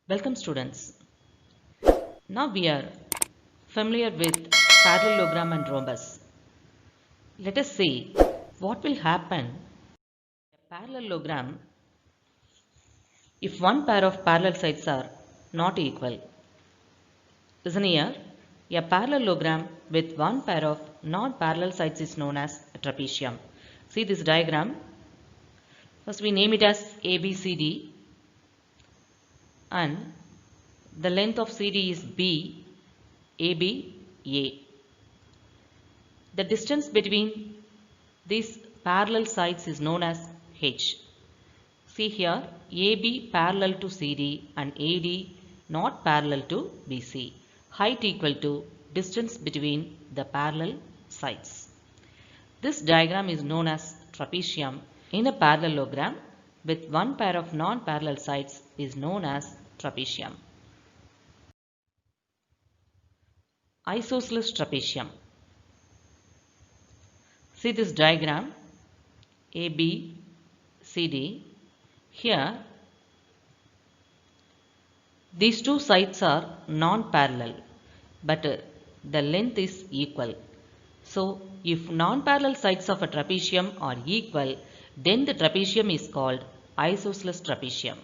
Welcome students. Now we are familiar with parallelogram and rhombus. Let us see what will happen in a parallelogram if one pair of parallel sides are not equal. Listen here, a parallelogram with one pair of non-parallel sides is known as a trapezium. See this diagram. First we name it as ABCD and the length of CD is B, AB, A. The distance between these parallel sides is known as H. See here, AB parallel to CD and AD not parallel to BC. Height equal to distance between the parallel sides. This diagram is known as trapezium. In a parallelogram with one pair of non-parallel sides is known as trapezium. Isosceles trapezium. See this diagram AB, CD. Here these two sides are non-parallel but the length is equal. So if non-parallel sides of a trapezium are equal, then the trapezium is called isosceles trapezium.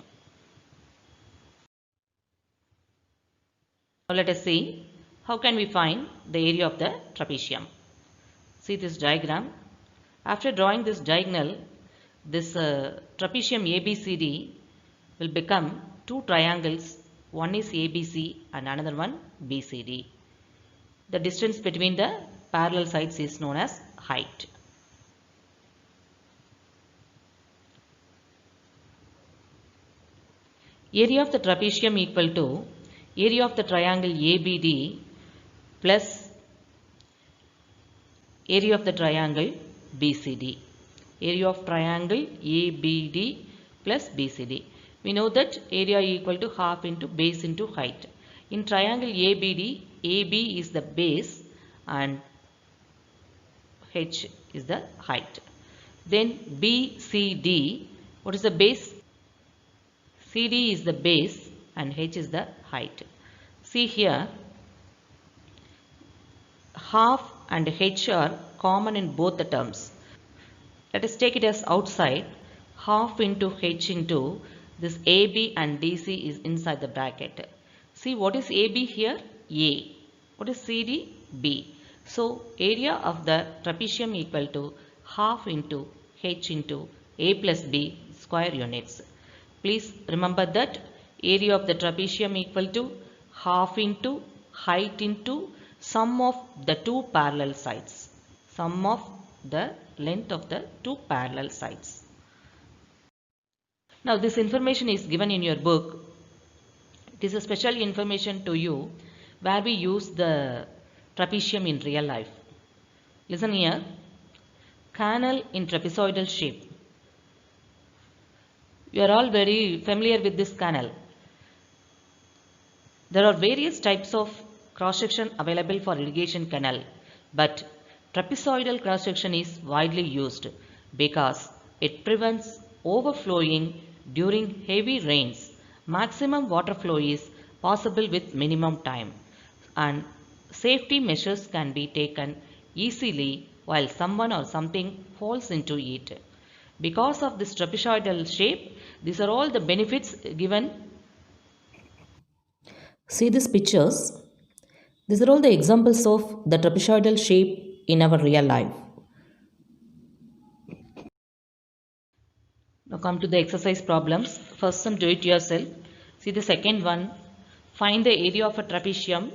Now let us see how can we find the area of the trapezium. See this diagram. After drawing this diagonal, this trapezium ABCD will become two triangles. One is ABC and another one BCD. The distance between the parallel sides is known as height. Area of the trapezium equal to area of the triangle ABD plus area of the triangle BCD. Area of triangle ABD plus BCD. We know that area equal to half into base into height. In triangle ABD, AB is the base and H is the height. Then BCD, what is the base? CD is the base and H is the height. See here, half and H are common in both the terms. Let us take it as outside. Half into H into this AB and DC is inside the bracket. See what is AB here? A. What is CD? B. So area of the trapezium equal to half into H into A plus B square units. Please remember that area of the trapezium equal to half into height into sum of the two parallel sides. Sum of the length of the two parallel sides. Now this information is given in your book. It is a special information to you where we use the trapezium in real life. Listen here. Canal in trapezoidal shape. You are all very familiar with this canal. There are various types of cross-section available for irrigation canal, but trapezoidal cross-section is widely used because it prevents overflowing during heavy rains. Maximum water flow is possible with minimum time, and safety measures can be taken easily while someone or something falls into it. Because of this trapezoidal shape, these are all the benefits given. See these pictures. These are all the examples of the trapezoidal shape in our real life. Now come to the exercise problems. First one, do it yourself. See the second one. Find the area of a trapezium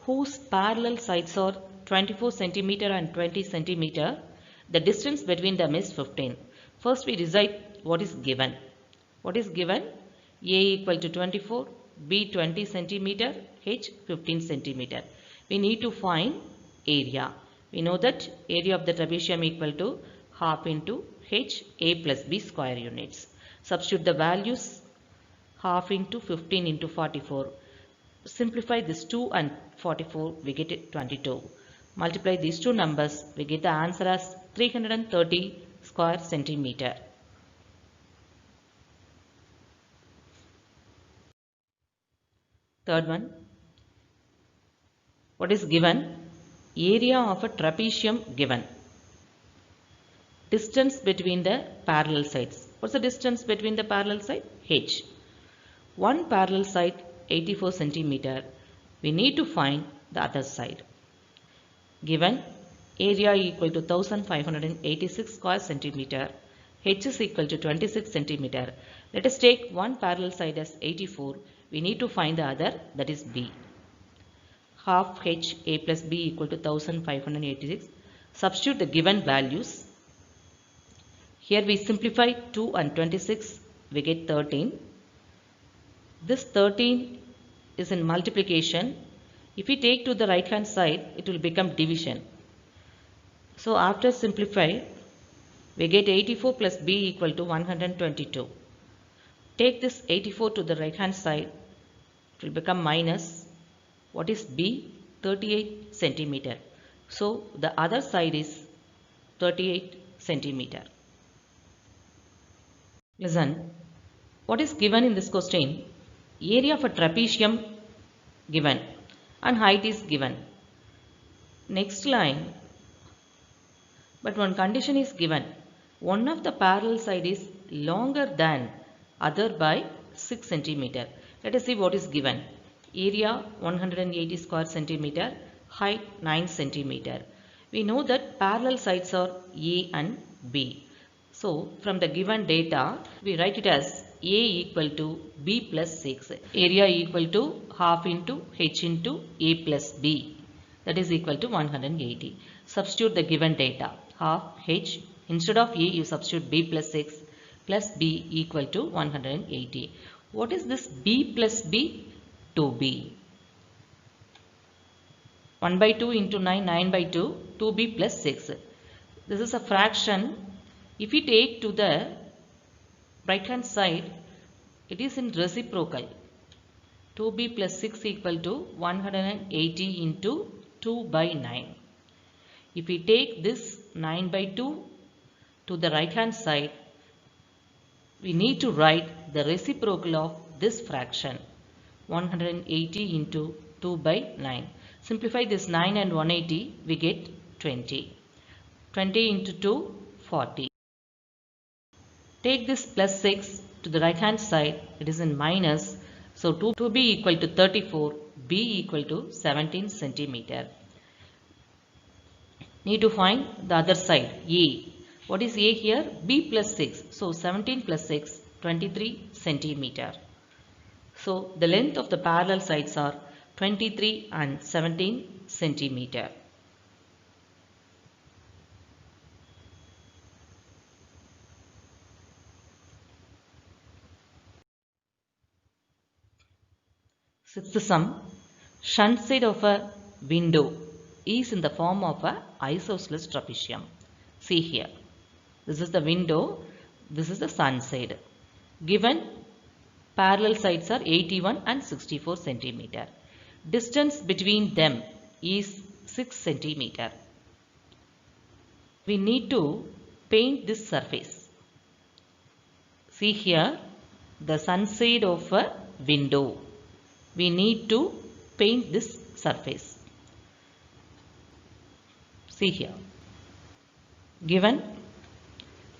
whose parallel sides are 24 centimeter and 20 centimeter. The distance between them is 15. First we decide what is given. What is given? A equal to 24, B 20 centimeter, H 15 centimeter. We need to find area. We know that area of the trapezium equal to half into H A plus B square units. Substitute the values, half into 15 into 44. Simplify this 2 and 44, we get it 22. Multiply these two numbers, we get the answer as 330 square centimeter. Third one, what is given? Area of a trapezium given. Distance between the parallel sides. What's the distance between the parallel side? H. One parallel side 84 centimeter. We need to find the other side. Given area equal to 1586 square centimeter. H is equal to 26 centimeter. Let us take one parallel side as 84. We need to find the other, that is B. Half H A plus B equal to 1586. Substitute the given values. Here we simplify 2 and 26, we get 13. This 13 is in multiplication. If we take to the right hand side, it will become division. So after simplify, we get 84 plus B equal to 122. Take this 84 to the right hand side, it will become minus. What is B? 38 centimeter. So the other side is 38 centimeter. Listen, what is given in this question? Area of a trapezium given and height is given. Next line, but one condition is given. One of the parallel side is longer than other by 6 centimeter. Let us see what is given. Area 180 square centimeter, height 9 centimeter. We know that parallel sides are A and B. So from the given data, we write it as A equal to B plus 6. Area equal to half into H into A plus B. That is equal to 180. Substitute the given data. Half H, instead of A you substitute B plus 6 plus B equal to 180. What is this B plus B? 2B. 1 by 2 into 9, 9 by 2, 2B plus 6. This is a fraction. If we take to the right hand side, it is in reciprocal. 2B plus 6 equal to 180 into 2 by 9. If we take this 9 by 2 to the right hand side, we need to write the reciprocal of this fraction. 180 into 2 by 9. Simplify this 9 and 180, we get 20. 20 into 2, 40. Take this plus 6 to the right hand side, it is in minus. So 2B equal to 34, B equal to 17 centimeter. Need to find the other side, A. What is A here? B plus 6. So 17 plus 6, 23 centimeter. So the length of the parallel sides are 23 and 17 centimeter. Sixth sum, shunt side of a window is in the form of a isosceles trapezium. See here, this is the window, this is the sun side. Given parallel sides are 81 and 64 centimeter. Distance between them is 6 centimeter. We need to paint this surface. See here, the sun side of a window. We need to paint this surface. See here. Given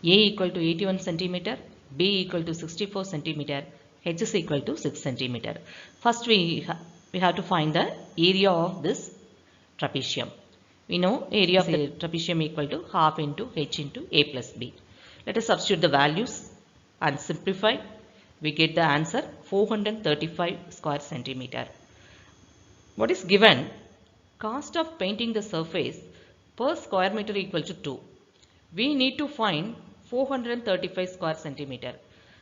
A equal to 81 centimeter, B equal to 64 centimeter, H is equal to 6 centimeter. First we have to find the area of this trapezium. We know area of the trapezium equal to half into H into A plus B. Let us substitute the values and simplify. We get the answer 435 square centimeter. What is given? Cost of painting the surface per square meter equal to 2. We need to find 435 square centimeter.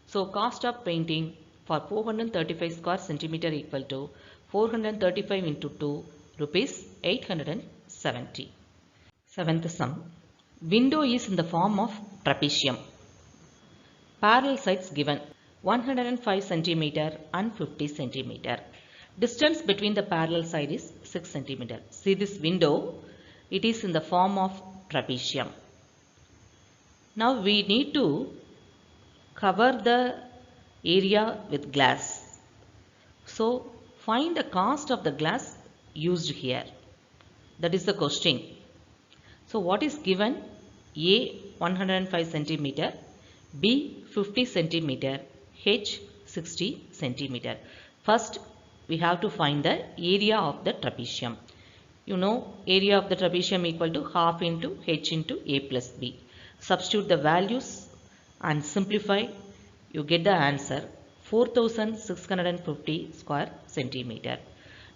So cost of painting for 435 square centimeter equal to 435 into 2 rupees 870. Seventh sum. Window is in the form of trapezium. Parallel sides given 105 centimeter and 50 centimeter. Distance between the parallel side is 6 centimeter. See this window, it is in the form of trapezium. Now we need to cover the area with glass. So Find the cost of the glass used here. That is the question. So what is given? A 105 centimeter, B 50 centimeter, H 60 centimeter. First we have to find the area of the trapezium. You know, area of the trapezium equal to half into H into A plus B. Substitute the values and simplify. You get the answer 4650 square centimeter.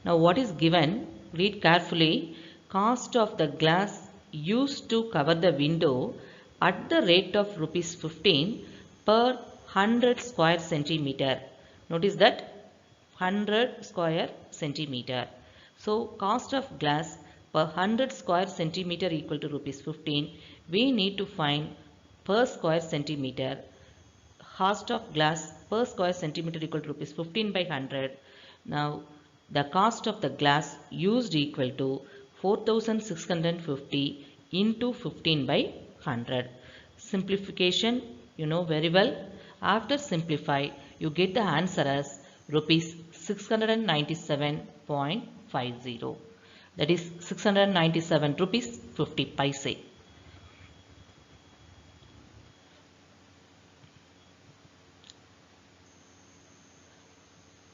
Now what is given? Read carefully. Cost of the glass used to cover the window at the rate of rupees 15 per 100 square centimeter. Notice that 100 square centimeter. So cost of glass per 100 square centimeter equal to rupees 15. We need to find per square centimeter. Cost of glass per square centimeter equal to rupees 15 by 100. Now the cost of the glass used equal to 4650 into 15 by 100. Simplification you know very well. After simplify you get the answer as rupees 697.50. That is 697 rupees 50 paise.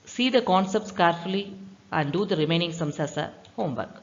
See the concepts carefully and do the remaining sums as a homework.